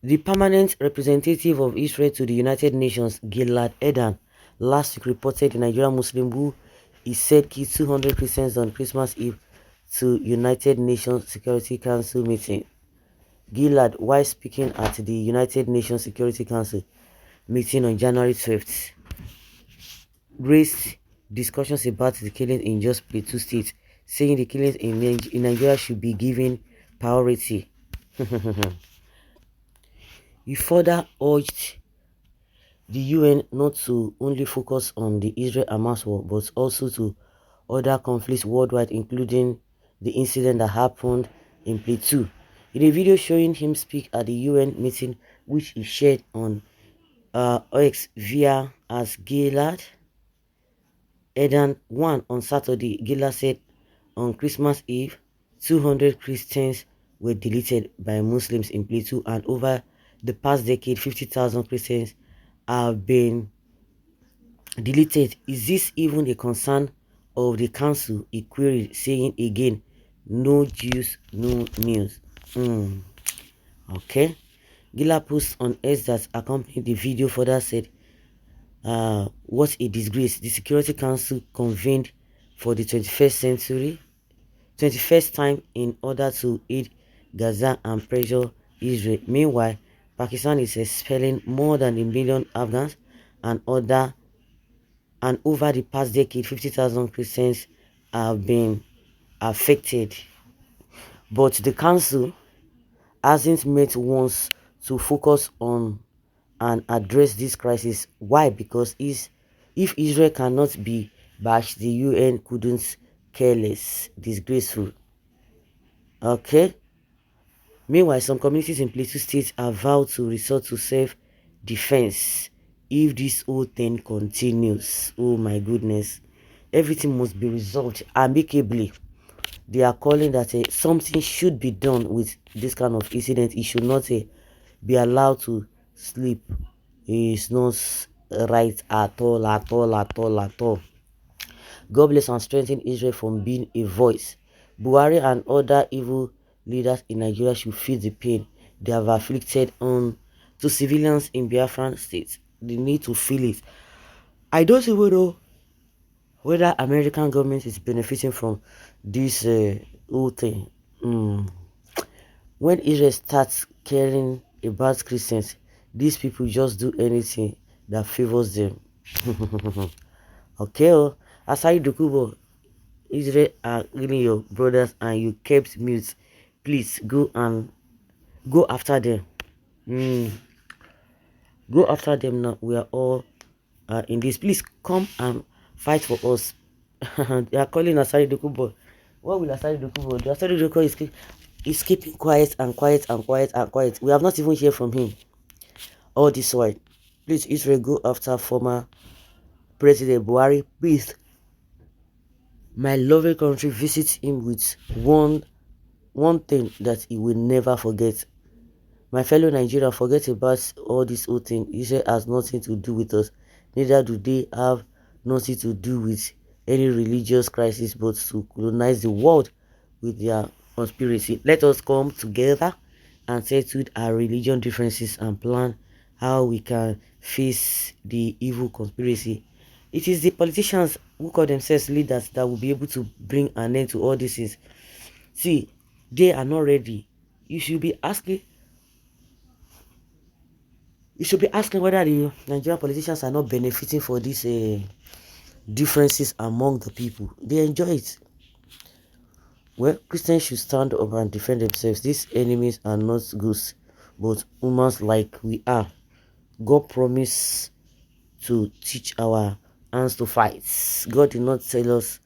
The permanent representative of Israel to the United Nations, Gilad Erdan, last week reported the Nigerian Muslim who he said killed 200 Christians on Christmas Eve to United Nations Security Council meeting. Gilad, while speaking at the United Nations Security Council meeting on January 12th, raised discussions about the killings in just Plateau State, saying the killings in Nigeria should be given priority. He further urged the UN not to only focus on the Israel-Hamas war, but also to other conflicts worldwide, including the incident that happened in Plateau. In a video showing him speak at the UN meeting, which he shared on X via as Gilad Erdan 1 on Saturday, Gilad said on Christmas Eve, 200 Christians were deleted by Muslims in Plateau, and over the past decade, 50,000 Christians have been deleted. Is this even a concern of the council? He queried, saying again, no Jews, no news. Okay. Gila post on X that accompanied the video further said, what a disgrace. The Security Council convened for the 21st time in order to aid Gaza and pressure Israel. Meanwhile, Pakistan is expelling more than 1 million Afghans and over the past decade, 50,000 Christians have been affected. But the council hasn't met once to focus on and address this crisis. Why? Because if Israel cannot be bashed, the UN couldn't care less. Disgraceful. Okay. Meanwhile, some communities in Plateau State have vowed to resort to self-defense if this whole thing continues. Oh my goodness. Everything must be resolved amicably. They are calling that something should be done with this kind of incident. It should not be allowed to sleep. It's not right at all, at all, at all, at all. God bless and strengthen Israel from being a voice. Buhari and other evil leaders in Nigeria should feel the pain they have afflicted on to civilians in Biafran state. They need to feel it. I don't even know whether American government is benefiting from this whole thing. When Israel starts caring about Christians, these people just do anything that favors them. Okay, Asai Dokubo, Israel are really your brothers and you kept mute. Please go after them. Go after them now. We are all in this. Please come and fight for us. They are calling Asari Dokubo. What will Asari Dokubo do? Asari Dokubo is keeping quiet and quiet and quiet and quiet. We have not even heard from him all this while. Please, Israel, go after former President Buhari. Please, my loving country, visit him with one thing that he will never forget. My fellow Nigerians, forget about all this whole thing. Israel has nothing to do with us. Neither do they have nothing to do with any religious crisis, but to colonize the world with their conspiracy. Let us come together and settle our religion differences and plan how we can face the evil conspiracy. It is the politicians who call themselves leaders that will be able to bring an end to all this. See, they are not ready. You should be asking whether the Nigerian politicians are not benefiting for these differences among the people. They enjoy it. Well, Christians should stand up and defend themselves. These enemies are not goods, but humans like we are. God promised to teach our hands to fight. God did not tell us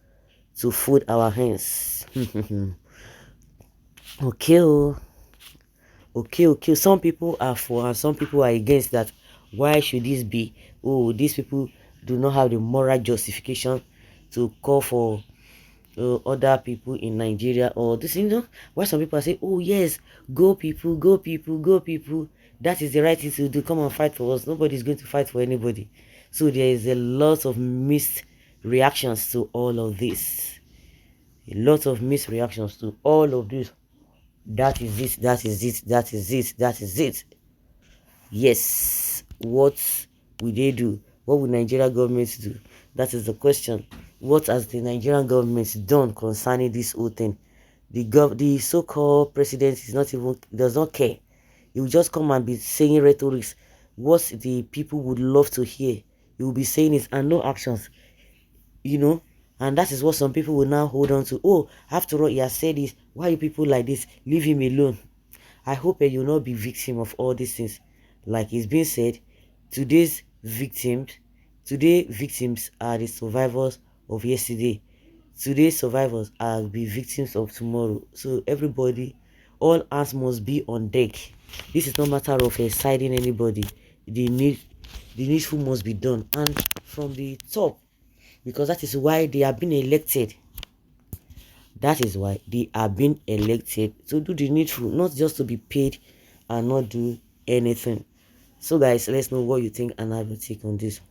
to fold our hands. Okay. Some people are for and some people are against that. Why should this be? Oh, these people do not have the moral justification to call for other people in Nigeria or this. Why some people are saying, oh yes, go people, go people, go people. That is the right thing to do. Come and fight for us. Nobody is going to fight for anybody. So there is a lot of mixed reactions to all of this. A lot of mixed reactions to all of this. That is it. That is it. That is it. That is it. Yes, what will they do? What will Nigeria government do? That is the question. What has the Nigerian government done concerning this whole thing? The so-called president is not even does not care. He will just come and be saying rhetorics. What the people would love to hear. He will be saying it and no actions. You know, and that is what some people will now hold on to. Oh, after all, he has said this. Why are you people like this? Leave him alone. I hope you will not be victim of all these things. Like it's been said, today's victims, today victims are the survivors of yesterday. Today's survivors are the victims of tomorrow. So everybody, all hands must be on deck. This is no matter of siding anybody. The need, the needful must be done, and from the top, because that is why they have been elected. That is why they are being elected to do the needful, not just to be paid and not do anything. So guys, let's know what you think and have your take on this.